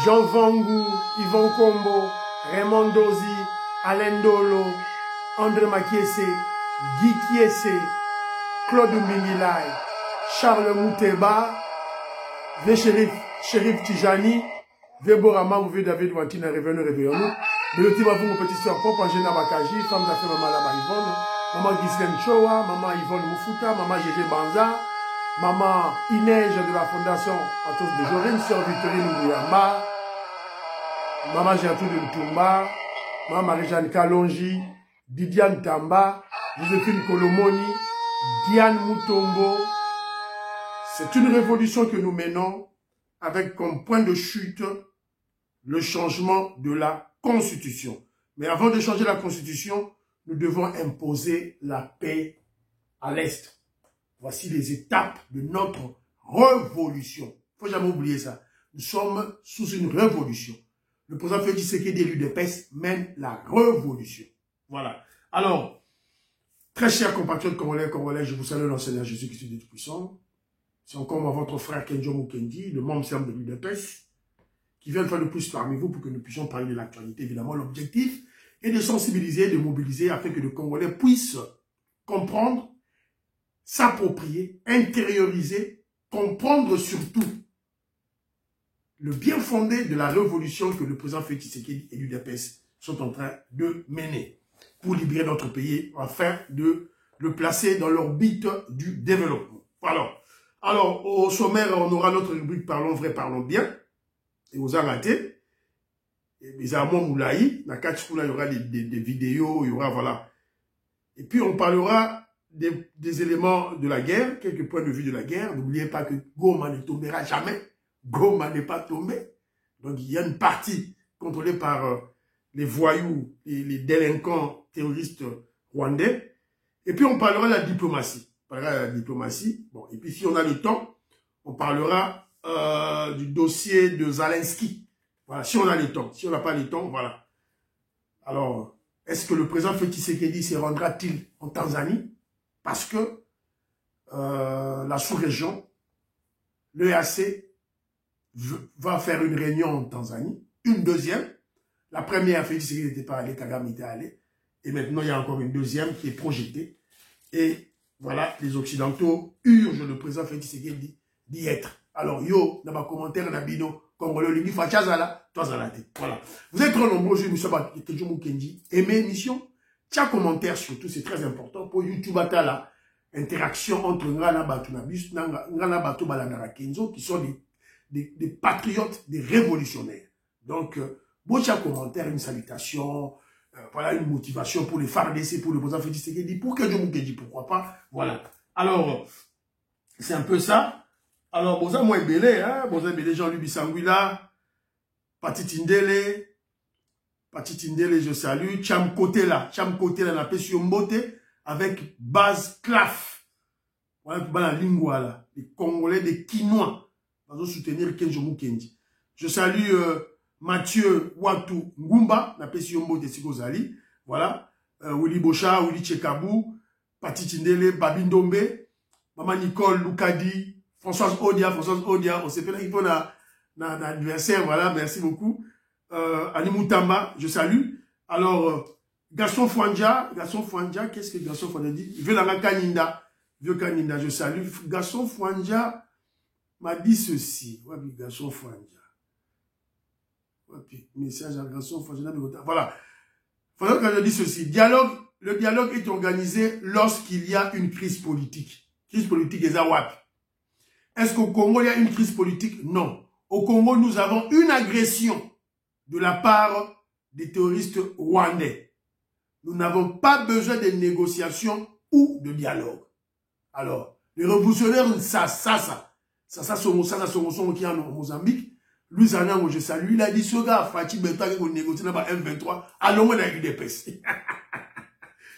Jean Vangou, Yvon Kombo, Raymond Dozi, Alain Dolo, André Makiese, Guy Kiese, Claude Mbingilai, Charles Mouteba, V. Shérif Tijani, V. Borama, V. David Wantina, revenu, réveillons-nous. Mais le petit mon petit soeur propre, Angéna Bakaji, femme d'affaires Maman Laba Yvonne, Maman Ghislaine Chowa, Maman Yvonne Moufuta, Maman Gégé Banza, Maman Inège de la Fondation Atos de Jorine, Sœur Victorine Ngouyamba, Maman Gertrude Mtumba, Maman Marie-Jeanne Kalonji, Didiane Tamba, Joséphine Kolomoni, Diane Moutombo. C'est une révolution que nous menons avec comme point de chute le changement de la Constitution. Mais avant de changer la Constitution, nous devons imposer la paix à l'Est. Voici les étapes de notre révolution. Il ne faut jamais oublier ça. Nous sommes sous une révolution. Le président Félix Tshisekedi, élu de PES, mène la révolution. Voilà. Alors, très chers compatriotes congolais, je vous salue dans le Seigneur Jésus qui est Dieu Tout-Puissant. C'est encore votre frère Kenjo Mukendi, le membre serbe de l'UDPS, qui vient de faire le plus parmi vous pour que nous puissions parler de l'actualité. Évidemment, l'objectif est de sensibiliser, de mobiliser afin que les Congolais puissent comprendre, s'approprier, intérioriser, comprendre surtout le bien fondé de la révolution que le président Félix Tshisekedi et l'UDPS sont en train de mener pour libérer notre pays afin de le placer dans l'orbite du développement. Voilà. Alors, au sommaire, on aura notre rubrique Parlons vrai, parlons bien. Et aux arrêtés. Les Amons Moulaï, la Katchkoula, il y aura des vidéos, il y aura, voilà. Et puis, on parlera des éléments de la guerre, quelques points de vue de la guerre. N'oubliez pas que Goma ne tombera jamais. Goma n'est pas tombé. Donc, il y a une partie contrôlée par les voyous et les délinquants terroristes rwandais. Et puis, on parlera de la diplomatie. On parlera de la diplomatie. Bon, et puis, si on a le temps, on parlera du dossier de Zelensky. Voilà, si on a le temps. Si on n'a pas le temps, voilà. Alors, est-ce que le président Félix Tshisekedi se rendra-t-il en Tanzanie? Parce que la sous-région, l'EAC, va faire une réunion en Tanzanie, une deuxième. La première, Félix Tshisekedi n'était pas allé, Kagame était allé. Et maintenant, il y a encore une deuxième qui est projetée. Et voilà, les Occidentaux urgent le président Félix Tshisekedi d'y être. Alors, yo, dans ma commentaire, Nabino, Congolais, Lingui, Fachazala, toi, Zalate. Voilà. Vous êtes très nombreux, je suis M. Kenjo Mukendi. Aimez l'émission. Tiens, commentaire surtout, c'est très important pour YouTube, là, interaction entre Ngana Batunabus, Ngana Batu Balandara Kenzo, qui sont des patriotes, des révolutionnaires. Donc, bon, tiens, commentaire, une salutation, voilà, une motivation pour les FARDC, pour le président Félix Tshisekedi, pour Kenjo Mukendi, pourquoi pas. Voilà. Alors, c'est un peu ça. Alors, Boza moi belé, hein, Boza belé Jean-Louis Bissanguila, Pati Tindele, je salue, Cham Kotela, la pêche Mbote, avec base claf. Voilà, pour la lingua là, les Congolais, les Quinois, vont soutenir Kenjo Mukendi. Je salue Mathieu Watu Ngumba, la pêche Mbote Sikozali, voilà, Willy Bocha, Willy Tchekabou, Pati Tindele, Babindombe, Maman Nicole Loukadi, Françoise Odia, on s'est fait là, il faut l'anniversaire, voilà, merci beaucoup. Ali Moutamba, je salue. Alors, Gaston Fouandja, qu'est-ce que Gaston Fouandja dit? Vieux Kaninda, je salue. Gaston Fouandja m'a dit ceci. Gaston Fouandja. Message à Gaston Fouandja. Voilà. Fouandja dit ceci. Le dialogue est organisé lorsqu'il y a une crise politique. Crise politique des Awap. Est-ce qu'au Congo, il y a une crise politique? Non. Au Congo, nous avons une agression de la part des terroristes rwandais. Nous n'avons pas besoin de négociations ou de dialogue. Alors, les révolutionnaires, ça, qui est en Mozambique, lui, je salue, il a dit, ce gars, Fatih Beta, qui va négocier dans M23, allons, on a eu des pèses.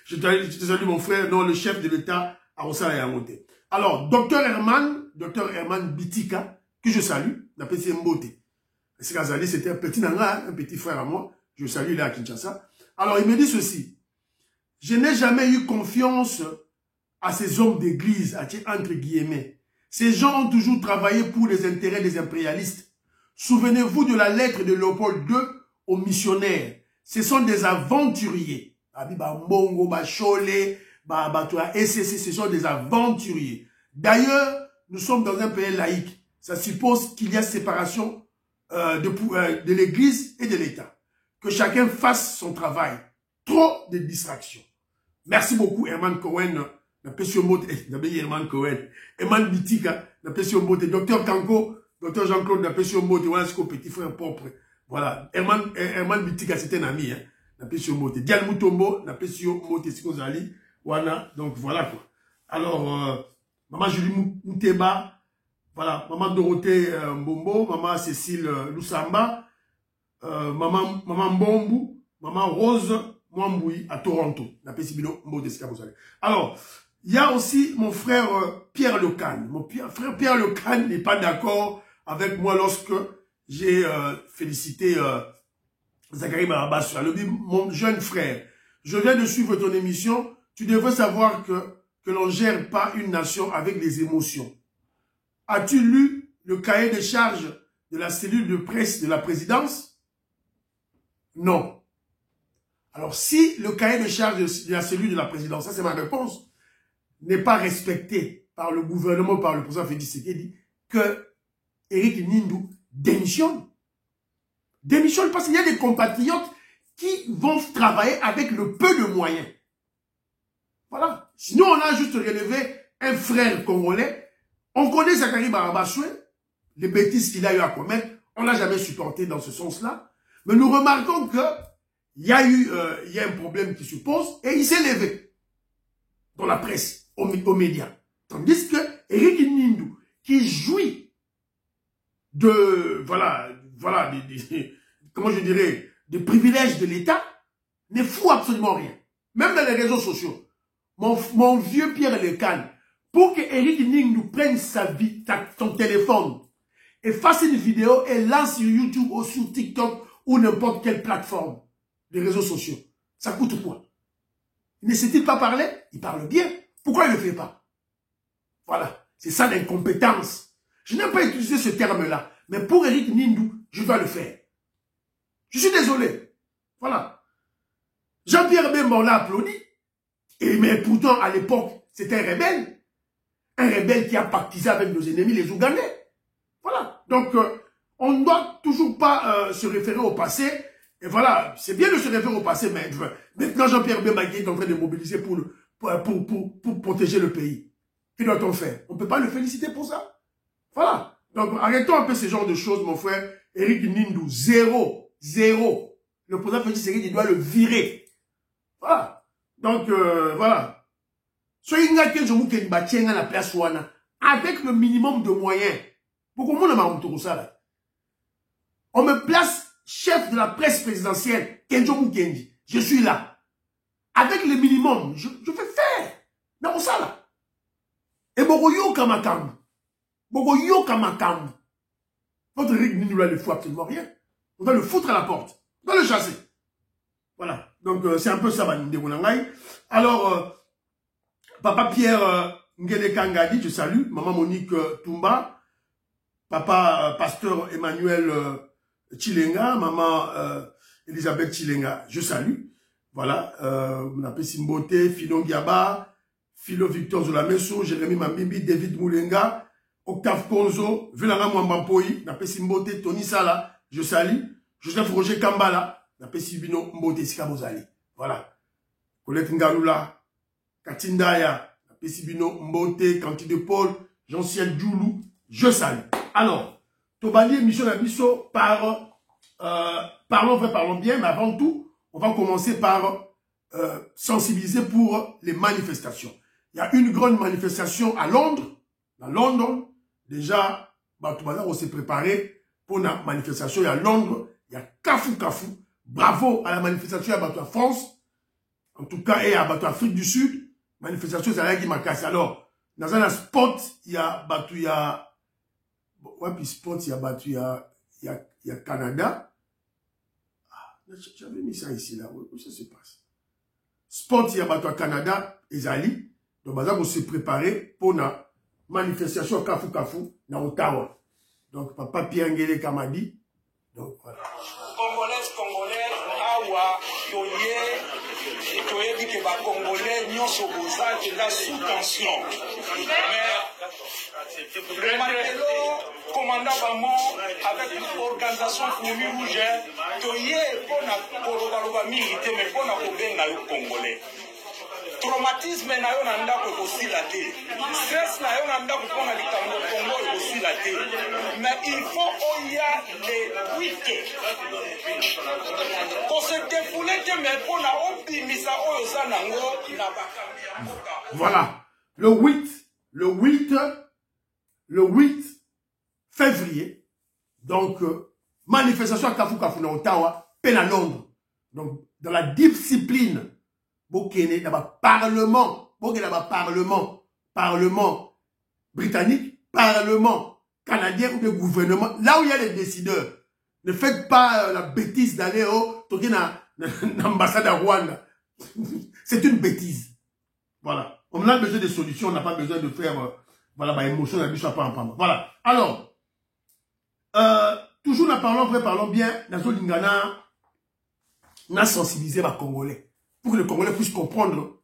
Je te salue, mon frère, non, le chef de l'État, à Rossala et à Monté. Alors, docteur Herman Bitika, que je salue, d'après Mbote. C'était un petit nanga, un petit frère à moi. Je salue là à Kinshasa. Alors, il me dit ceci. Je n'ai jamais eu confiance à ces hommes d'église, entre guillemets. Ces gens ont toujours travaillé pour les intérêts des impérialistes. Souvenez-vous de la lettre de Léopold II aux missionnaires. Ce sont des aventuriers. Mbongo, Chole, SCC, ce sont des aventuriers. D'ailleurs, nous sommes dans un pays laïque. Ça suppose qu'il y a séparation de l'Église et de l'État. Que chacun fasse son travail. Trop de distractions. Merci beaucoup, Herman Cohen. Herman Cohen. Herman Bitika. Docteur Kanko. Docteur Jean-Claude Napesio Mote. Voilà ce qu'on petit frère propre. Voilà. Herman Bitika, c'est un ami. Napesio Mote. Dial Mutombo. Napesio Mote. Sikozali. Voilà. Donc voilà quoi. Alors, Maman Julie Mouteba. Voilà. Maman Dorothée Mbombo. Maman Cécile Lusamba. Maman Mbombu. Maman Rose Mwamboui à Toronto. Alors, il y a aussi mon frère Pierre Lecan. Mon frère Pierre Lecan n'est pas d'accord avec moi lorsque j'ai félicité Zachary Barabas. Mon jeune frère, je viens de suivre ton émission. Tu devrais savoir que l'on ne gère pas une nation avec les émotions. As-tu lu le cahier de charges de la cellule de presse de la présidence? Non. Alors, si le cahier de charges de la cellule de la présidence, ça c'est ma réponse, n'est pas respecté par le gouvernement, par le président Félix Tshisekedi, que Éric Nindou démissionne. Démissionne parce qu'il y a des compatriotes qui vont travailler avec le peu de moyens. Voilà. Sinon, on a juste relevé un frère congolais. On connaît Zachary Barabachoué, les bêtises qu'il a eu à commettre. On l'a jamais supporté dans ce sens-là. Mais nous remarquons que il y a un problème qui se pose et il s'est levé dans la presse, aux médias. Tandis que Éric Nindou, qui jouit de, comment je dirais, des privilèges de l'État, ne fout absolument rien. Même dans les réseaux sociaux. Mon vieux Pierre Lecan, pour que Éric Nindou prenne son téléphone et fasse une vidéo et lance sur YouTube ou sur TikTok ou n'importe quelle plateforme des réseaux sociaux, ça coûte quoi? Ne sait-il pas parler? Il parle bien. Pourquoi il ne le fait pas? Voilà. C'est ça l'incompétence. Je n'aime pas utiliser ce terme-là. Mais pour Éric Nindou, je dois le faire. Je suis désolé. Voilà. Jean-Pierre Bemba, on l'a applaudi. Mais pourtant, à l'époque, c'était un rebelle. Un rebelle qui a pactisé avec nos ennemis, les Ougandais. Voilà. Donc, on ne doit toujours pas se référer au passé. Et voilà, c'est bien de se référer au passé, mais maintenant Jean-Pierre Bemba est en train de mobiliser pour protéger le pays. Que doit-on faire? On ne peut pas le féliciter pour ça. Voilà. Donc, arrêtons un peu ce genre de choses, mon frère. Éric Nindou, zéro. Le président Félix Tshisekedi, il doit le virer. Voilà. Donc, voilà. Soyez la place avec le minimum de moyens. Beaucoup de monde on me place chef de la presse présidentielle, Kenjo Mukendi. Je suis là. Avec le minimum, je vais faire. Non, ça là. Et Bogoyo Kamakam. Votre Éric Nindou ne fout absolument rien. On va le foutre à la porte. On va le chasser. Voilà. Donc, c'est un peu ça, alors, Papa Pierre Ngele Kangadi, je salue. Maman Monique Toumba. Papa Pasteur Emmanuel Chilenga. Maman Elisabeth Chilenga, je salue. Voilà. Napé Simbote, Philo Giaba, Philo Victor Zolameso, Jérémy Mambimbi, David Moulenga, Octave Konzo, Vilanga Mwambampoyi, Napé Simbote, Tony Sala, je salue. Joseph Roger Kambala, Napé Sibino Mbote Sikabozali. Voilà. Colette Ngalula, Katindaya, Napé Sibino Mbote, Kanti de Paul, Jean-Ciel Djoulou, je salue. Alors, Tobali, mission à Bisso par, parlons bien, mais avant tout, on va commencer par sensibiliser pour les manifestations. Il y a une grande manifestation à Londres. Dans Londres, déjà, on s'est préparé pour la manifestation. Il y a Londres, il y a Kafou. Bravo à la manifestation à France, en tout cas, et à Afrique du Sud. Manifestation, c'est là qui m'a cassé. Alors, dans un spot, il y a ouais, puis spot, il y a Canada. J'avais mis ça ici, là. Où ça se passe? Sport, il y a à Canada, Ezali. Donc, on s'est préparé pour la manifestation Kafou, dans Ottawa. Donc, papa Pierre Ngele Kamadi. Donc, voilà. Congolais, awa, toye dit que les Congolais n'y sont pas sous tension. Mais, le commandant Bamon, avec l'organisation Fourmi Rouge, toye pour la militaire, mais pour la Congolais. Traumatisme na yo na ndako aussi la télé. Stress na yo na ndako pour na likambo Congo aussi la télé. Mais il faut oya les 8. Qu'on se défoule que mais pour na obimisa oyo za nango na bakambi. Voilà. Le 8 février. Donc manifestation à Kafu na Ottawa, peine à Londres. Donc dans la discipline Bokene dans Parlement britannique, Parlement canadien ou le gouvernement, là où il y a les décideurs. Ne faites pas la bêtise d'aller au l'ambassade à Rwanda. C'est une bêtise. Voilà. On a besoin de solutions, on n'a pas besoin de faire voilà, émotion, voilà. Alors, toujours parlons bien, dans le Lingana, on a sensibilisé les Congolais. Pour que les Congolais puissent comprendre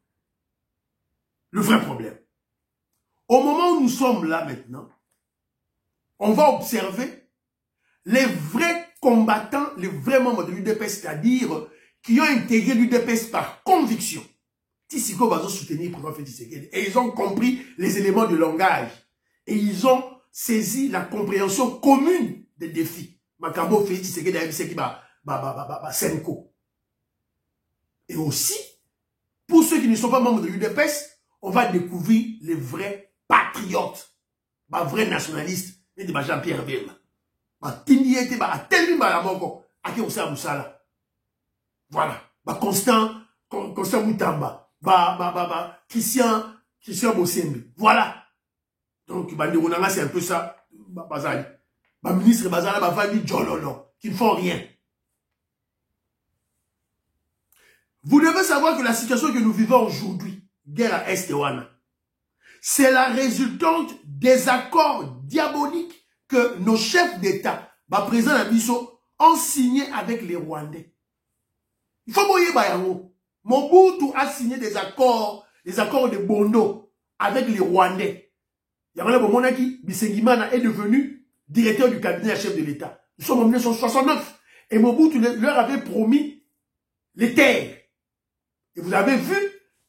le vrai problème. Au moment où nous sommes là maintenant, on va observer les vrais combattants, les vrais membres de l'UDPS, c'est-à-dire qui ont intégré l'UDPS par conviction. Tissiko va soutenir pour faire Tshisekedi. Et ils ont compris les éléments de langage. Et ils ont saisi la compréhension commune des défis. Makambo fait Tshisekedi a qui Senko. Et aussi, pour ceux qui ne sont pas membres de l'UDPS, on va découvrir les vrais patriotes, les vrais nationalistes, et de Jean-Pierre Bemba. Voilà. Constant Moutamba. Christian Bossembe. Voilà. Donc, c'est un peu ça. Ministre Bazala, Bavali, Djololo, qui ne font rien. Vous devez savoir que la situation que nous vivons aujourd'hui, guerre à Est-Ouana, c'est la résultante des accords diaboliques que nos chefs d'État, président Abisso, ont signé avec les Rwandais. Il faut moyer Bayango. Mobutu a signé des accords de Bondo avec les Rwandais. Yamana Bomonaki, Bisengimana est devenu directeur du cabinet chef de l'État. Nous sommes en 1969. Et Mobutu leur avait promis les terres. Et vous avez vu,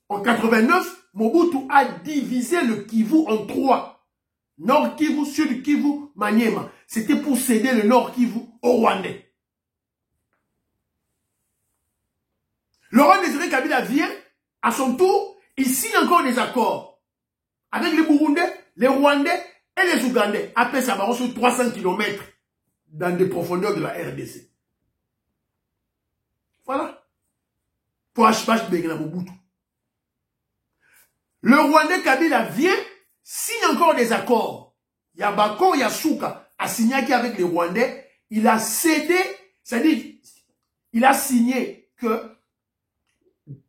en 89, Mobutu a divisé le Kivu en 3. Nord Kivu, Sud Kivu, Maniema. C'était pour céder le Nord Kivu aux Rwandais. Laurent Désiré Kabila vient, à son tour, il signe encore des accords avec les Burundais, les Rwandais et les Ougandais. Après ça va sur 300 km dans des profondeurs de la RDC. Voilà. Le Rwandais Kabila vient, signe encore des accords. Yabako Yasuka a signé avec les Rwandais. Il a cédé, c'est-à-dire, il a signé que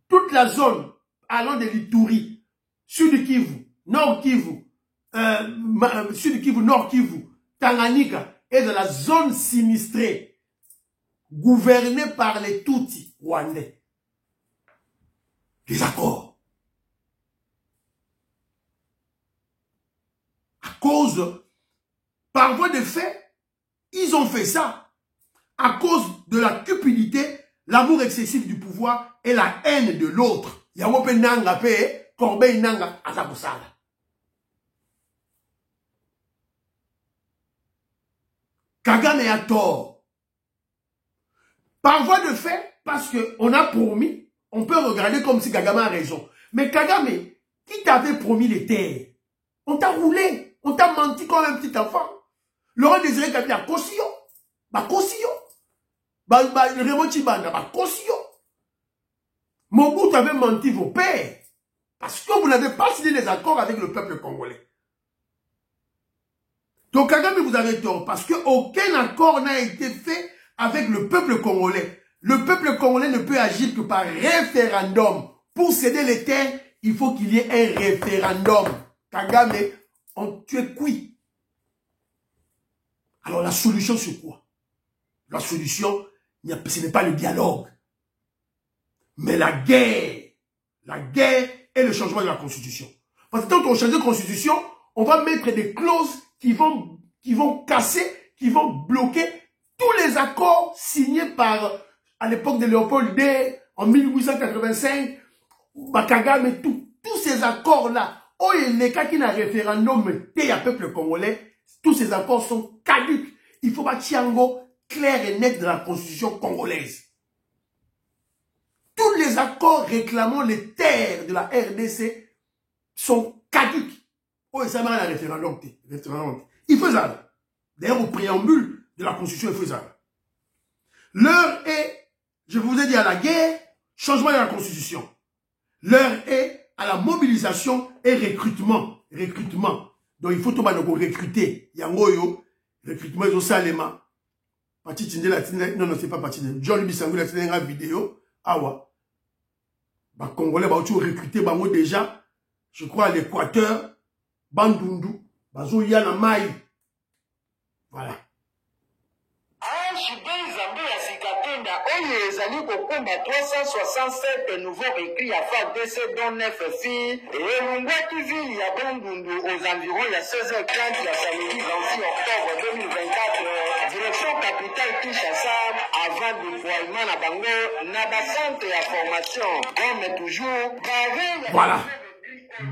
toute la zone allant de l'Ituri, Sud Kivu, Nord Kivu, Sud Kivu, Nord Kivu, Tanganyika est de la zone sinistrée, gouvernée par les Tutsis rwandais. Les accords. À cause, par voie de fait, ils ont fait ça. À cause de la cupidité, l'amour excessif du pouvoir et la haine de l'autre. Yamope nanga pe, Corbeil nanga azabusala. Kagame a tort. Par voie de fait, parce qu'on a promis, on peut regarder comme si Kagame a raison. Mais Kagame, qui t'avait promis les terres? On t'a roulé. On t'a menti comme un petit enfant. Laurent Désiré Kabila, Kosio. Kosio. Raymond Tchibanda, Kosio. Mobutu avait menti vos pères. Parce que vous n'avez pas signé des accords avec le peuple congolais. Donc Kagame, vous avez tort. Parce qu'aucun accord n'a été fait avec le peuple congolais. Le peuple congolais ne peut agir que par référendum. Pour céder les terres, il faut qu'il y ait un référendum. Kagame, tu es cuit. Alors la solution c'est quoi? La solution, ce n'est pas le dialogue, mais la guerre. La guerre et le changement de la Constitution. Parce que quand on change de Constitution, on va mettre des clauses qui vont casser, qui vont bloquer tous les accords signés par, à l'époque de Léopold II, en 1885, Bakagame et tous ces accords-là. Oh, les cas qui n'a référendum, et à peuple congolais, tous ces accords sont caducs. Il faut bâtir un clair et net de la Constitution congolaise. Tous les accords réclamant les terres de la RDC sont caducs. Oh, ça m'a un référendum. Il faut ça. D'ailleurs, au préambule de la Constitution, il faut ça. L'heure est, je vous ai dit, à la guerre, changement de la Constitution. L'heure est à la mobilisation et recrutement. Recrutement. Donc, il faut tout le monde recruter. Yangoyo, recrutement, ils ont ça, les mains. Non, c'est pas parti. John Bissangou, il a fait une vidéo. Ah ouais. Les Congolais ont recruté déjà, je crois, à l'Équateur, Bandundu, Bazouyana Maï. Voilà. Combat 367 nouveaux récrits à FARDC dont 9 filles. Et Lungwa TV, il y a Bandundu aux environs, il y a 16h30, il y a samedi 26 octobre 2024. Direction capitale Kinshasa, avant déploiement à Bango, Naba centre et à formation. Comme toujours, voilà.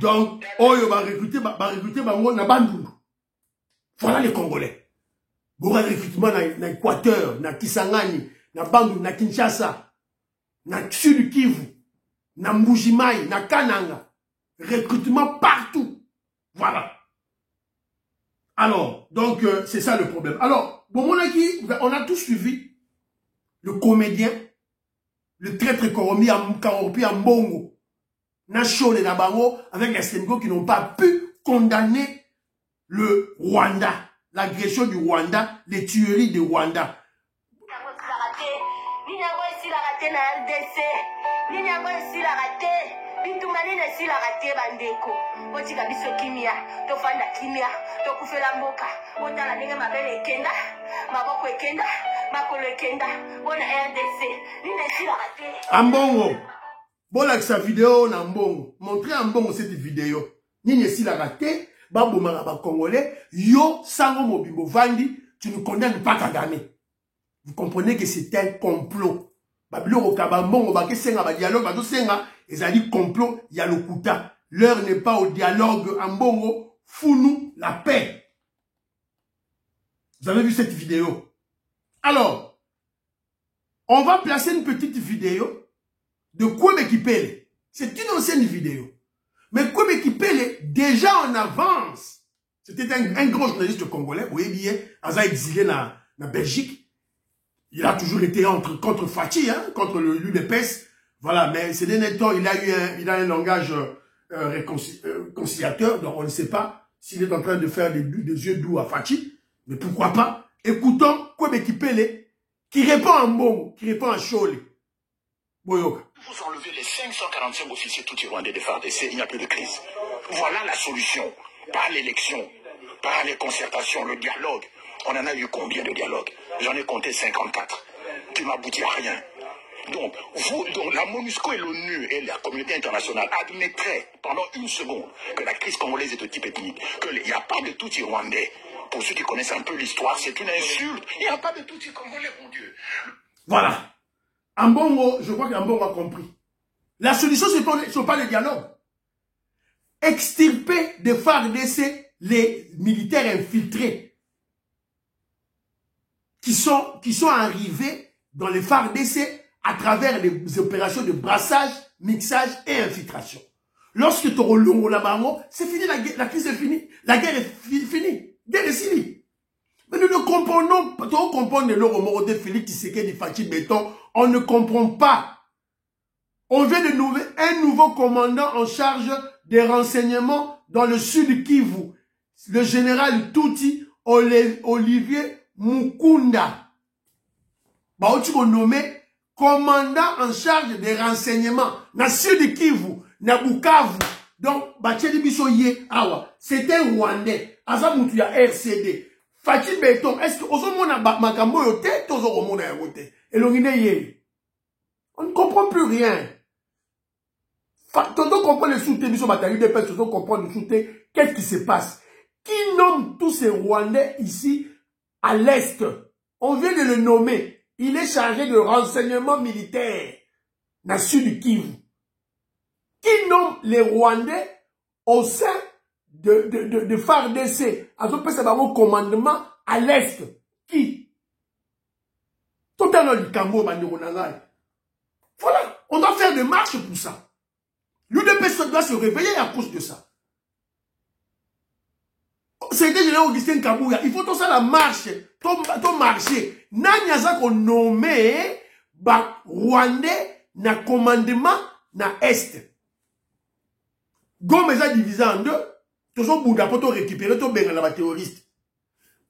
Donc, Oyo va recruter Bango na Bandundu. Voilà les Congolais. Bon recrutement na Équateur, na Kisangani, na Bandundu, na Kinshasa. Na Sud Kivu, na Mbujimai, na Kananga. Recrutement partout. Voilà. Alors, donc, c'est ça le problème. Alors, bon, on a tous suivi le comédien, le traître corrompu en Mbongo, Nachol et Nabango, avec les Sénégalais qui n'ont pas pu condamner le Rwanda, l'agression du Rwanda, les tueries du Rwanda. Ambongo, bon avec sa vidéo na Mbongo, montrez à Mbongo cette vidéo. Nini si la raté, babo maraba congolais, yo sango mobimbo vandi, tu ne condamnes pas Kagame. Vous comprenez que c'est un complot. Babilo Okaba Mbongo ba kesenga ba dialogue ba dosenga, ezali complot ya lokuta. L'heure n'est pas au dialogue en Mbongo, fous-nous la paix. Vous avez vu cette vidéo? Alors, on va placer une petite vidéo de Kwebe Kipele. C'est une ancienne vidéo. Mais Kwebe Kipele, déjà en avance, c'était un grand journaliste congolais, vous voyez bien, Aza exilé na Belgique. Il a toujours été contre Fachi, hein, contre l'UDPS. Voilà, mais ces derniers temps, il a un langage conciliateur, donc on ne sait pas s'il est en train de faire des yeux doux à Fachi. Mais pourquoi pas? Écoutons Kwebe Kipele, qui répond à Mbongo, qui répond à Chole. Boyoka. Vous enlevez les 545 officiers tout-rwandais de FARDC, il n'y a plus de crise. Voilà la solution. Par l'élection, par les concertations, le dialogue. On en a eu combien de dialogues? J'en ai compté 54. Qui n'aboutit à rien. Donc, la MONUSCO et l'ONU et la communauté internationale admettraient pendant une seconde que la crise congolaise est de type ethnique, qu'il n'y a pas de tout-rwandais. Pour ceux qui connaissent un peu l'histoire, c'est une insulte. Il n'y a pas de tout-congolais, mon Dieu. Voilà. Ambongo, je crois qu'Ambongo a compris. La solution, ce ne sont pas les dialogues. Extirper de FARDC les militaires infiltrés qui sont arrivés dans les FARDC à travers les opérations de brassage, mixage et infiltration. Lorsque tu as la bango, c'est fini, la crise est finie. La guerre est finie. La guerre est finie. Mais nous ne comprenons pas. On comprend le Loro de Félix Tshisekedi Fachi Béton. On ne comprend pas. On vient de nommer un nouveau commandant en charge des renseignements dans le sud Kivu. Le général Touti Olivier Mukunda. Bah, on va nommer commandant en charge des renseignements dans le sud Kivu, na Bukavu. Donc, bah, c'est un Rwandais. Azamutu ya RCD. Fatih Béton, est-ce que Osomona Makambo yote, Tozoromona yote? Et l'ongine on ne comprend plus rien. Toto comprend le sous-té, Biso Matari de Pes, Toto comprend le sous-té. Qu'est-ce qui se passe? Qui nomme tous ces Rwandais ici à l'Est? On vient de le nommer. Il est chargé de renseignement militaire. Nation du Kivu. Qui nomme les Rwandais au sein de FARDC? À ce c'est un commandement à l'Est. Qui? Totalement du Cambo, Bandironangai. Voilà. On doit faire des marches pour ça. L'UDPS doit se réveiller à cause de ça. C'était général Augustin Kabouya. Il faut tout ça la marche. Tout marcher. Nanyaza qu'on nommé Rwandais na commandement na Est. Gomeza divisé en deux. Toujours Bouddha pour récupérer tout bien la terroriste.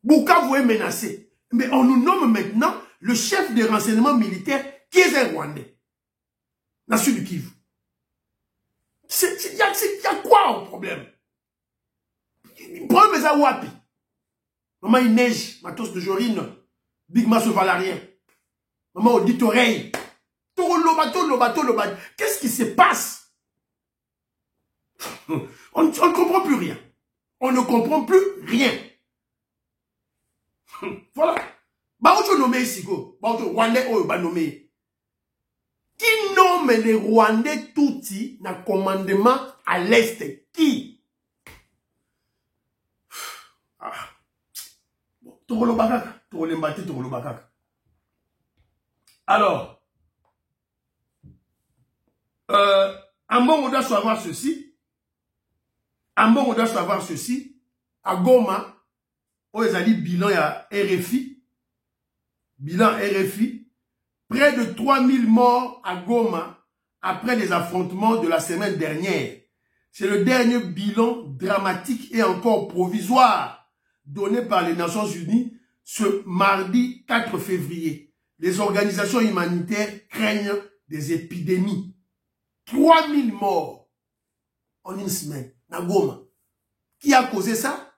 Bukavu est menacé. Mais on nous nomme maintenant le chef des renseignements militaires qui est un Rwandais. Nation du Kivu. Il y a quoi au problème? Le problème est à Wapi. Maman, il neige, matos de Jorine, Big Mass Valarien. Maman, on dit oreille. Qu'est-ce qui se passe? On ne comprend plus rien. On ne comprend plus rien. Voilà. Baojo nommé ici, go. Baojo, Rwandais, oh, ba nommé. Qui nomme les Rwandais touti na commandement à l'Est? Qui? Ah. Bon, alors, on doit savoir ceci. On doit savoir ceci. À Goma, où ils ont dit bilan à RFI. Bilan RFI. Près de 3000 morts à Goma après les affrontements de la semaine dernière. C'est le dernier bilan dramatique et encore provisoire donné par les Nations Unies ce mardi 4 février. Les organisations humanitaires craignent des épidémies. 3000 morts en une semaine à Goma. Qui a causé ça?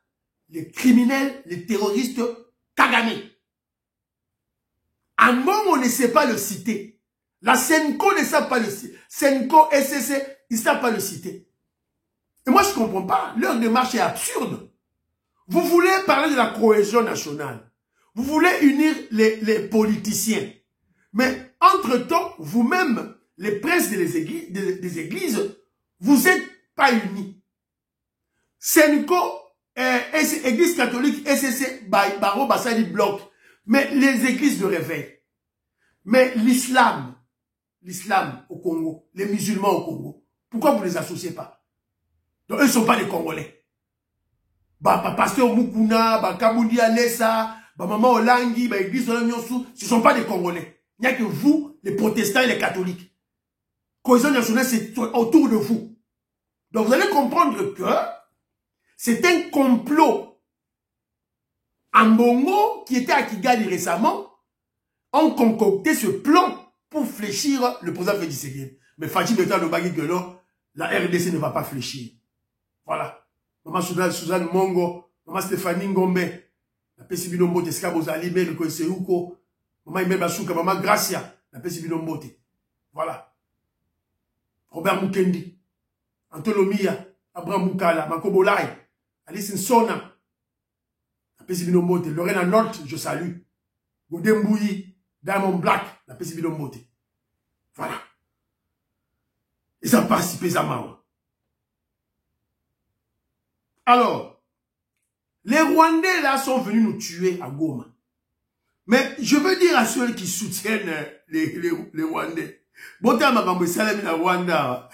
Les criminels, les terroristes Kagame. En bon, on ne sait pas le citer. La Senko ne sait pas le citer. Senko, SCC, ils ne savent pas le citer. Et moi, je ne comprends pas. Leur démarche est absurde. Vous voulez parler de la cohésion nationale. Vous voulez unir les politiciens. Mais entre-temps, vous-même, les princes des églises, vous n'êtes pas unis. Senko, Église catholique, SCC, Baro, Bassali, bloc. Mais les églises de réveil. Mais l'islam au Congo, les musulmans au Congo, pourquoi vous ne les associez pas? Donc, eux ne sont pas des Congolais. Pasteur Mukuna, Kabundi Alessa, Maman Olangi, Église de Nyonsu, ce ne sont pas des Congolais. Il n'y a que vous, les protestants et les catholiques. Cohésion nationale, c'est autour de vous. Donc, vous allez comprendre que c'est un complot. Ambongo, qui était à Kigali récemment, ont concocté ce plan pour fléchir le président Félix Tshisekedi. Mais Fatih Béton le bagui que non, la RDC ne va pas fléchir. Voilà. Maman Suzanne Mongo, maman Stéphanie Ngombe, la Pessi Binombote, Skabozali, Mel Koeseuko, maman Imel Basuka, maman Gracia, la Pessi Binombote. Voilà. Robert Mukendi, Antolomia, Abraham Mukala, Makobolai, Alice Nsona, Lorena North, je salue. Godembouyi, Diamond Black, la Pesibilo. Voilà. Ils ont participé à Mao. Alors, les Rwandais là sont venus nous tuer à Goma. Mais je veux dire à ceux qui soutiennent les Rwandais. Bota Makambo Salami na Rwanda,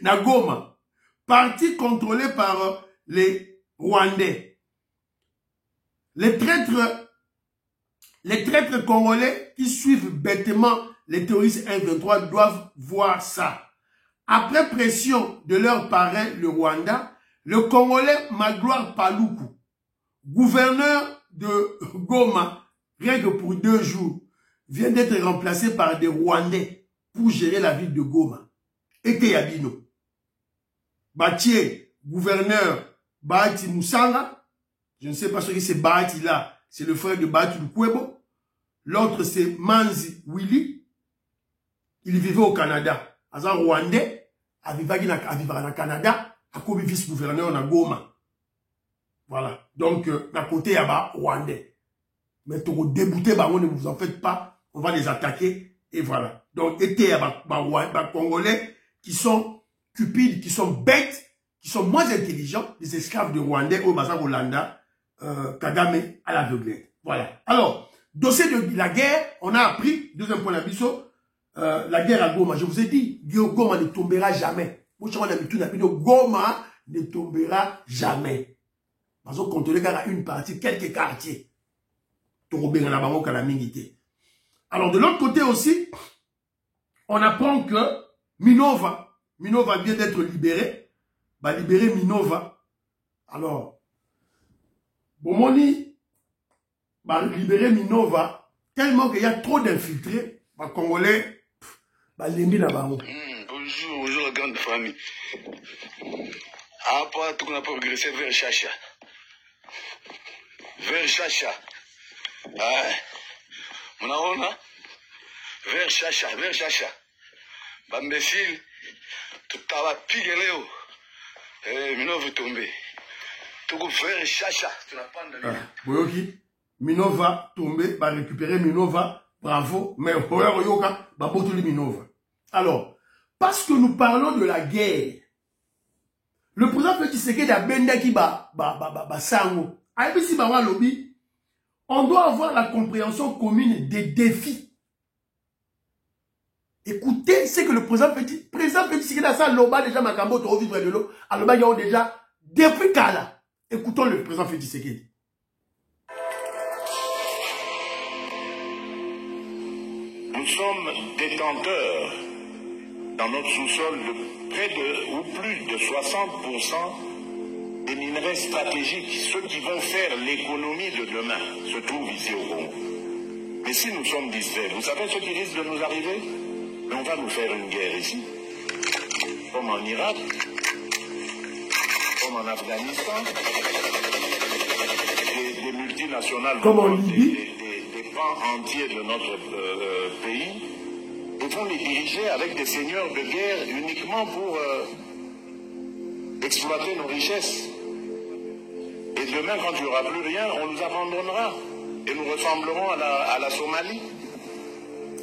na Goma, parti contrôlé par les Rwandais. Les traîtres congolais qui suivent bêtement les terroristes 1-23 doivent voir ça. Après pression de leur parrain, le Rwanda, le Congolais Magloire Paluku, gouverneur de Goma, rien que pour 2 jours, vient d'être remplacé par des Rwandais pour gérer la ville de Goma. Et Yabino. Batié, gouverneur Bahati Moussanga, Je ne sais pas ce que c'est Bahati là. C'est le frère de Bahati Lukwebo. L'autre, c'est Manzi Willy. Il vivait au Canada. Azan Rwandais. A vivre au Canada. A comme vice-gouverneur na Goma. Voilà. Donc, à côté, il y a Rwandais. Mais pour débouter, ne vous en faites pas. On va les attaquer. Et voilà. Donc, il y a des Congolais qui sont cupides, qui sont bêtes, qui sont moins intelligents, des esclaves de Rwandais au Bazar Hollanda, Kagame à l'aveuglette. Voilà. Alors, dossier de la guerre, on a appris, deuxième point d'abisso, la guerre à Goma. Je vous ai dit, Goma ne tombera jamais. Goma ne tombera jamais. Parce qu'on contrôle une partie, quelques quartiers. Alors, de l'autre côté aussi, on apprend que Minova vient d'être libéré. Va libérer Minova. Alors, Bomoni va libérer Minova tellement qu'il y a trop d'infiltrés. Les Congolais, l'ennemi là-bas. Bonjour la grande famille. Après, tout n'a pas progressé vers Chacha. Vers Chacha. Mon aona. Vers Chacha. Bambécile. Tout à l'heure, pigue Léo. Minova tombé. Tout vers Chacha. Tu n'as pas de Boyoki. Minova tombé. Va récupérer Minova. Bravo. Mais Yoka va porter Minova. Alors, parce que nous parlons de la guerre, le président Félix Tshisekedi a benda qui sango. On doit avoir la compréhension commune des défis. Écoutez, c'est que le président Félix Tshisekedi a ça, l'oba déjà Makambo, to vivre de l'eau, alors ils ont déjà depuis Kala. Écoutons le président Félix Tshisekedi. Nous sommes détenteurs dans notre sous-sol de près de ou plus de 60% des minerais stratégiques, ceux qui vont faire l'économie de demain, se trouvent ici au Congo. Mais si nous sommes distraits, vous savez ce qui risque de nous arriver? Mais on va nous faire une guerre ici, comme en Irak, comme en Afghanistan, des multinationales, comme en Libye, des pans entiers de notre pays. Ils vont les diriger avec des seigneurs de guerre uniquement pour exploiter nos richesses. Et demain, quand il n'y aura plus rien, on nous abandonnera. Et nous ressemblerons à la Somalie.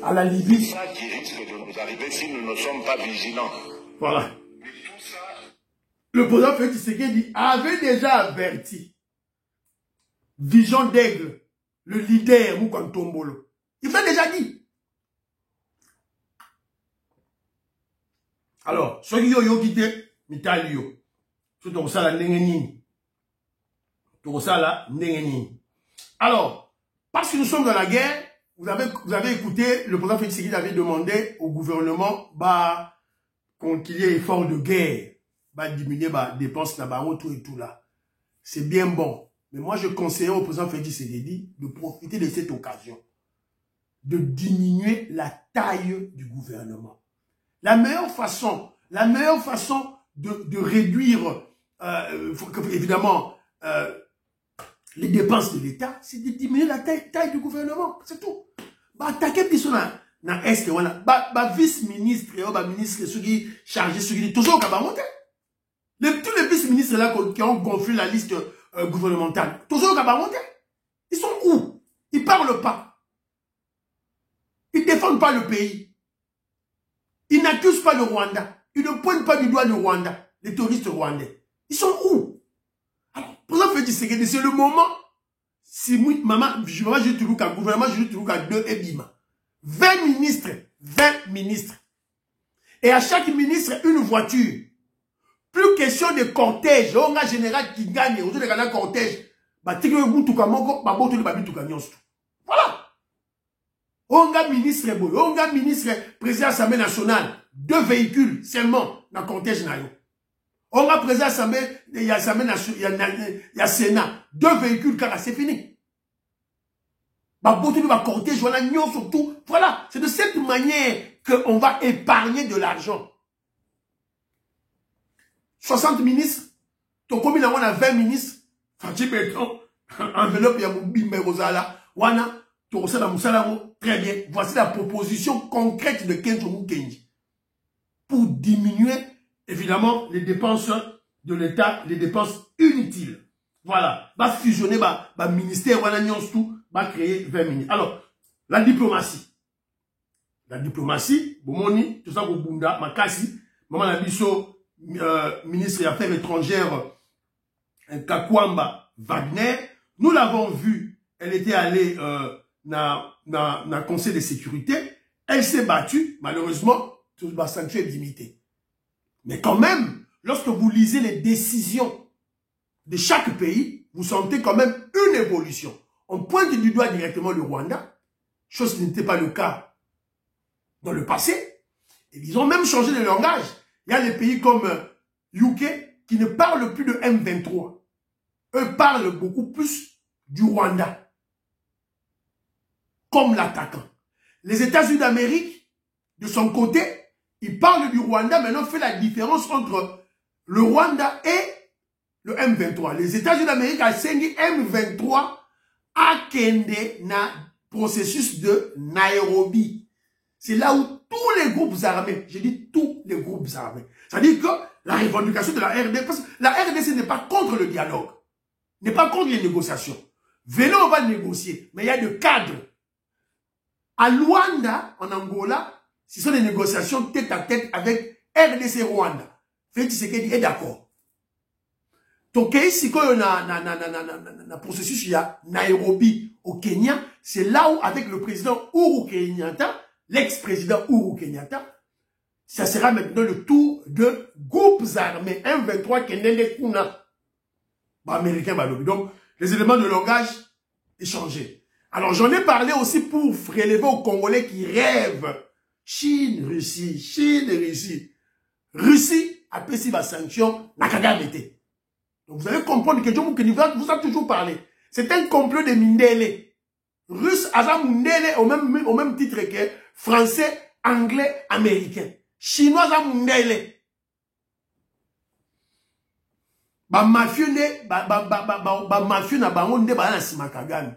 À la Libye. C'est ça qui risque de nous arriver si nous ne sommes pas vigilants. Voilà. Mais tout ça... Le président Félix Tshisekedi avait déjà averti Vision d'Aigle, le leader Mukantombolo. Il l'a déjà dit. Alors, ceux qui ont quitté Mitalio, ceux qui ont ça la Nengenini. Alors, parce que nous sommes dans la guerre, vous avez écouté, le président Félix Tshisekedi avait demandé au gouvernement qu'il y ait effort de guerre, diminuer les dépenses tout et tout là. C'est bien bon. Mais moi, je conseille au président Félix Tshisekedi de profiter de cette occasion, de diminuer la taille du gouvernement. La meilleure façon de réduire, évidemment, les dépenses de l'État, c'est de diminuer la taille du gouvernement. C'est tout. Attaquer qui sont dans l'Est, vice-ministre, ministre, ceux qui chargent, ceux qui toujours au monter. Tous les vice-ministres là qui ont gonflé la liste gouvernementale, toujours au monter. Ils sont où? Ils parlent pas. Ils défendent pas le pays. Ils n'accusent pas le Rwanda. Ils ne pointent pas du doigt le Rwanda, les touristes rwandais. Ils sont où? Alors, président Félix Tshisekedi, c'est le moment. Si moi, maman, je trouve qu'un gouvernement, je trouve qu'à 2 et bima. 20 ministres. Et à chaque ministre, une voiture. Plus question de cortège. On a général qui gagne. Autour de un cortège. Voilà. On a ministre, président de l'Assemblée nationale. 2 véhicules seulement dans le cortège. On a président de l'Assemblée nationale, il y a Sénat. 2 véhicules, car c'est fini. Voilà, c'est de cette manière qu'on va épargner de l'argent. 60 ministres, ton commune on a 20 ministres. Fatih Béton, enveloppe ya Mubimba Rosala, wana, Torosala Moussalamo, très bien. Voici la proposition concrète de Kenzo Mukenji. Pour diminuer, évidemment, les dépenses de l'État, les dépenses inutiles. Voilà. Va fusionner, va ministère, wana nyonsu, va créer 20 minutes. Alors, la diplomatie. La diplomatie, Bomoni, tout ça, Bunda, Makasi, Maman Nabiso, ministre des Affaires étrangères, Kakwamba Wagner, nous l'avons vu, elle était allée dans le Conseil de sécurité, elle s'est battue, malheureusement, tout le sanction est limité. Mais quand même, lorsque vous lisez les décisions de chaque pays, vous sentez quand même une évolution. On pointe du doigt directement le Rwanda, chose qui n'était pas le cas dans le passé. Et ils ont même changé de langage. Il y a des pays comme UK qui ne parlent plus de M23. Eux parlent beaucoup plus du Rwanda comme l'attaquant. Les États-Unis d'Amérique, de son côté, ils parlent du Rwanda, mais on fait la différence entre le Rwanda et le M23. Les États-Unis d'Amérique ont signé M23 à Kende na processus de Nairobi. C'est là où tous les groupes armés, je dis tous les groupes armés, c'est-à-dire que la revendication de la RDC, parce que la RDC n'est pas contre le dialogue, n'est pas contre les négociations. Venez, on va négocier, mais il y a des cadres. À Luanda, en Angola, ce sont des négociations tête à tête avec RDC Rwanda. Félix Tshisekedi est d'accord. Donc, ici, quand on a processus, il y a Nairobi au Kenya, c'est là où, avec le président Uhuru Kenyatta, l'ex-président Uhuru Kenyatta, ça sera maintenant le tour de groupes armés M23 Kendele Kuna. Américain, donc, les éléments de langage échangés. Alors, j'en ai parlé aussi pour relever aux Congolais qui rêvent. Chine, Russie, Chine et Russie. Russie a payé la sanction, n'a qu'à garder. Donc, vous allez comprendre que John Mukeniva vous a toujours parlé. C'est un complot de Mindele. Russe, Azam Mindele, au même titre que français, anglais, américain. Chinois, Azam Mindele. Mafieux na bango nde ba na sima Kagame.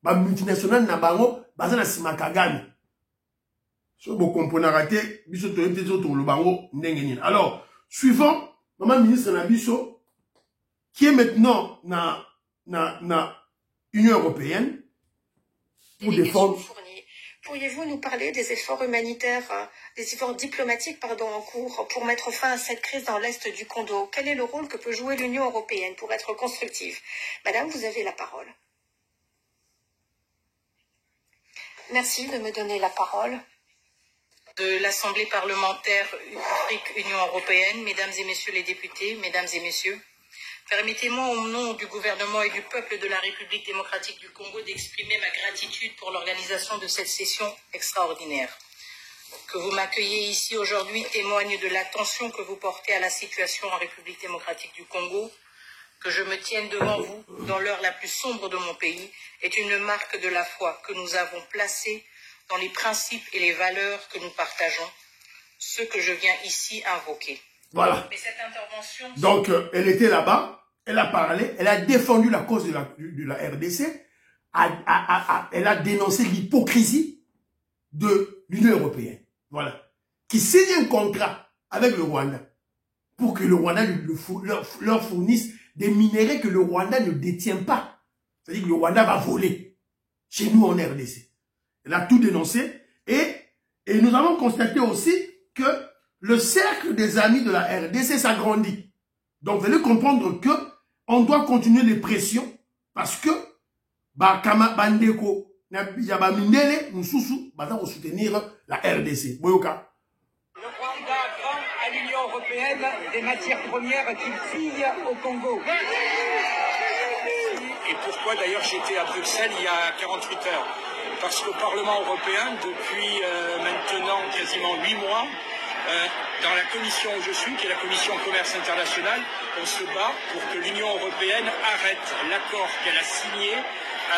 Ba multinational na bango ba na sima Kagame. So bo comprenez raté biso to yete zo to lo bango ndenge nini. Alors, suivant maman ministre na biso qui est maintenant na Union européenne pour défendre. Pourriez-vous nous parler des efforts humanitaires, des efforts diplomatiques en cours pour mettre fin à cette crise dans l'Est du Congo? Quel est le rôle que peut jouer l'Union européenne pour être constructive? Madame, vous avez la parole. Merci de me donner la parole. De l'Assemblée parlementaire Afrique-Union européenne, mesdames et messieurs les députés, mesdames et messieurs, permettez-moi au nom du gouvernement et du peuple de la République démocratique du Congo d'exprimer ma gratitude pour l'organisation de cette session extraordinaire. Que vous m'accueillez ici aujourd'hui témoigne de l'attention que vous portez à la situation en République démocratique du Congo. Que je me tienne devant vous dans l'heure la plus sombre de mon pays est une marque de la foi que nous avons placée dans les principes et les valeurs que nous partageons, ce que je viens ici invoquer. Voilà. Mais cette intervention... Donc, elle était là-bas, elle a parlé, elle a défendu la cause de la RDC, elle a dénoncé l'hypocrisie de l'Union européenne. Voilà. Qui signe un contrat avec le Rwanda pour que le Rwanda leur fournisse des minéraux que le Rwanda ne détient pas. C'est-à-dire que le Rwanda va voler chez nous en RDC. Elle a tout dénoncé et nous avons constaté aussi que le cercle des amis de la RDC s'agrandit. Donc, vous allez comprendre que on doit continuer les pressions parce que Bandeko, Mindele, Moussoussou, va soutenir la RDC. Boyoka. Le Rwanda vend à l'Union européenne des matières premières qu'il pille au Congo. Et pourquoi d'ailleurs j'étais à Bruxelles il y a 48 heures? Parce qu'au Parlement européen, depuis maintenant quasiment 8 mois, dans la commission où je suis, qui est la commission commerce international, on se bat pour que l'Union européenne arrête l'accord qu'elle a signé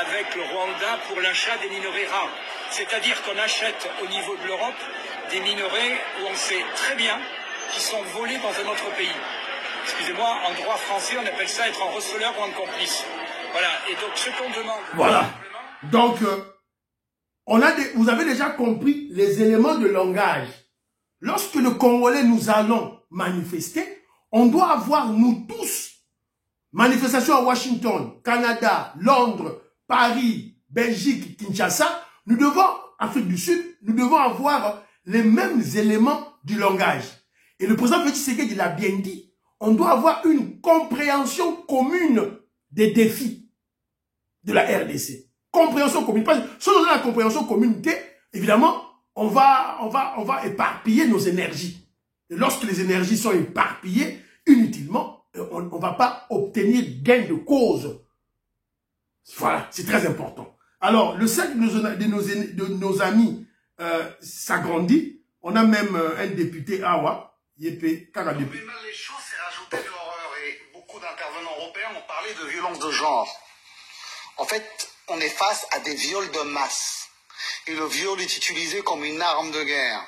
avec le Rwanda pour l'achat des minerais rares. C'est-à-dire qu'on achète au niveau de l'Europe des minerais où on sait très bien qu'ils sont volés dans un autre pays. Excusez-moi, en droit français, on appelle ça être en receleur ou en complice. Voilà, et donc ce qu'on demande... Voilà. Donc, vous avez déjà compris les éléments de langage. Lorsque le Congolais, nous allons manifester, on doit avoir, nous tous, manifestation à Washington, Canada, Londres, Paris, Belgique, Kinshasa, nous devons, Afrique du Sud, nous devons avoir les mêmes éléments du langage. Et le président Félix Tshisekedi l'a bien dit, on doit avoir une compréhension commune des défis de la RDC. Compréhension commune. Si on a la compréhension communauté, évidemment, on va éparpiller nos énergies. Et lorsque les énergies sont éparpillées, inutilement, on ne va pas obtenir gain de cause. Voilà, c'est très important. Alors, le cercle de nos amis s'agrandit. On a même un député, Awa, Yépé, Karadé. Les choses, c'est rajouter de l'horreur. Et beaucoup d'intervenants européens ont parlé de violence de genre. En fait, on est face à des viols de masse. Et le viol est utilisé comme une arme de guerre.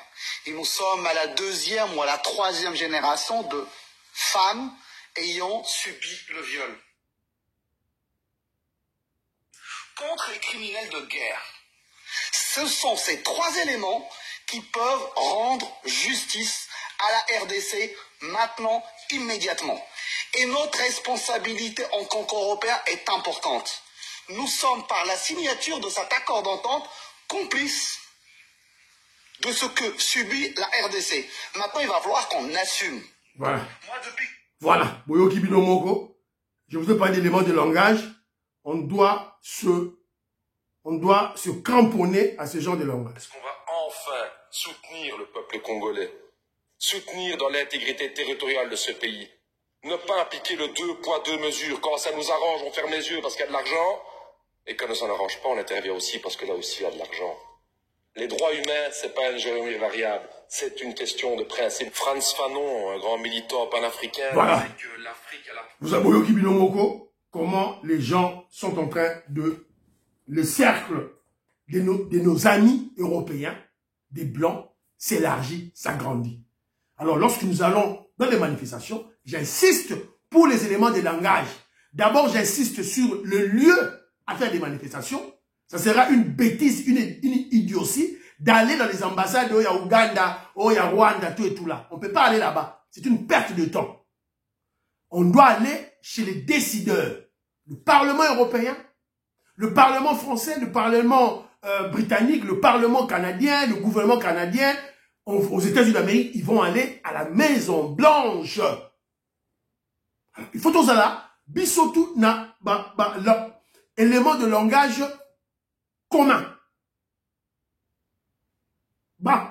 Et nous sommes à la 2e ou à la 3e génération de femmes ayant subi le viol. Contre les criminels de guerre. Ce sont ces 3 éléments qui peuvent rendre justice à la RDC maintenant, immédiatement. Et notre responsabilité en tant qu'Européens est importante. Nous sommes, par la signature de cet accord d'entente, complices de ce que subit la RDC. Maintenant, il va falloir qu'on assume. Voilà. Moi, depuis... Voilà. Boyoki Binomoko, je vous ai parlé d'éléments de langage. On doit se cramponner à ce genre de langage. Est-ce qu'on va enfin soutenir le peuple congolais? Soutenir dans l'intégrité territoriale de ce pays? Ne pas appliquer le 2 poids 2 mesures. Quand ça nous arrange, on ferme les yeux parce qu'il y a de l'argent. Et quand ça n'arrange pas, on intervient aussi parce que là aussi, il y a de l'argent. Les droits humains, c'est pas une géométrie variable. C'est une question de principe. Frantz Fanon, un grand militant panafricain, voilà. disait que l'Afrique... Vous avez Boyoki Binomoko, comment les gens sont en train de... Le cercle de nos amis européens, des Blancs, s'élargit, s'agrandit. Alors, lorsque nous allons dans les manifestations, j'insiste pour les éléments de langage. D'abord, j'insiste sur le lieu à faire des manifestations. Ça sera une bêtise, une idiotie d'aller dans les ambassades, il y a Ouganda, il y a Rwanda, tout et tout là. On ne peut pas aller là-bas. C'est une perte de temps. On doit aller chez les décideurs. Le Parlement européen, le Parlement français, le Parlement britannique, le Parlement canadien, le gouvernement canadien, aux États-Unis d'Amérique, ils vont aller à la Maison Blanche. Il faut tout ça là. Bissotou na élément de langage commun.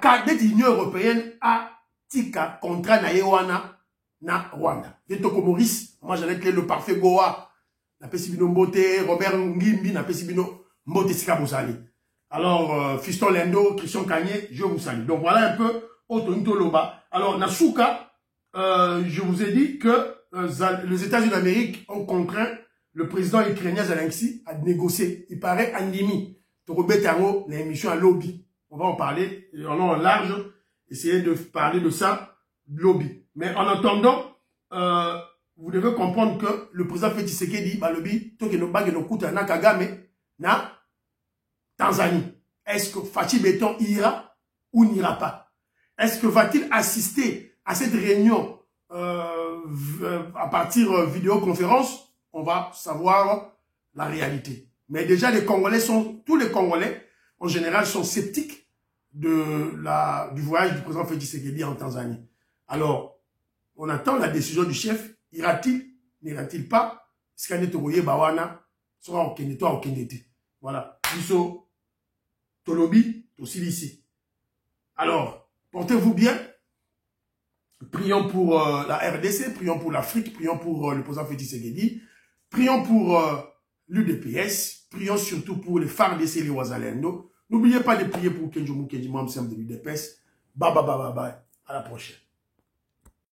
Cadre de l'Union européenne a tika contrat na yewana na Rwanda. Vetoko Maurice, moi j'allais être le parfait Goa. Na pesibino Mbote, Robert Ngimbi, na pesibino Mbote Sika Bozali. Alors, Fiston Lendo, Christian Kanye, je vous salue. Donc voilà un peu Otonito Loba. Alors, Nasuka, je vous ai dit que les États-Unis d'Amérique ont contraint le président ukrainien Zelensky à négocier. Il paraît Andimi, Torobet Tango, l'émission à lobby. On va en parler en large, essayer de parler de ça, lobby. Mais en attendant, vous devez comprendre que le président Félix Tshisekedi, lobby, tout que nos bagues nos coûtent na Kagame, na Tanzanie. Est-ce que Fachi Béton ira ou n'ira pas? Est-ce que va-t-il assister à cette réunion à partir vidéoconférence? On va savoir la réalité. Mais déjà, tous les Congolais, en général, sont sceptiques du voyage du président Félix Tshisekedi en Tanzanie. Alors, on attend la décision du chef. Ira-t-il? N'ira-t-il pas? Skane Togoye Bawana sera au Kennedy, au Kennedy. Voilà. Biso, Tolobi, Tosilisi. Alors, portez-vous bien. Prions pour la RDC, prions pour l'Afrique, prions pour le président Félix Tshisekedi, prions pour l'UDPS, prions surtout pour les FARDC et les Ouazalendo. N'oubliez pas de prier pour Kenjo Mukendi, membre de l'UDPS. Bye bye bye bye bye. À la prochaine.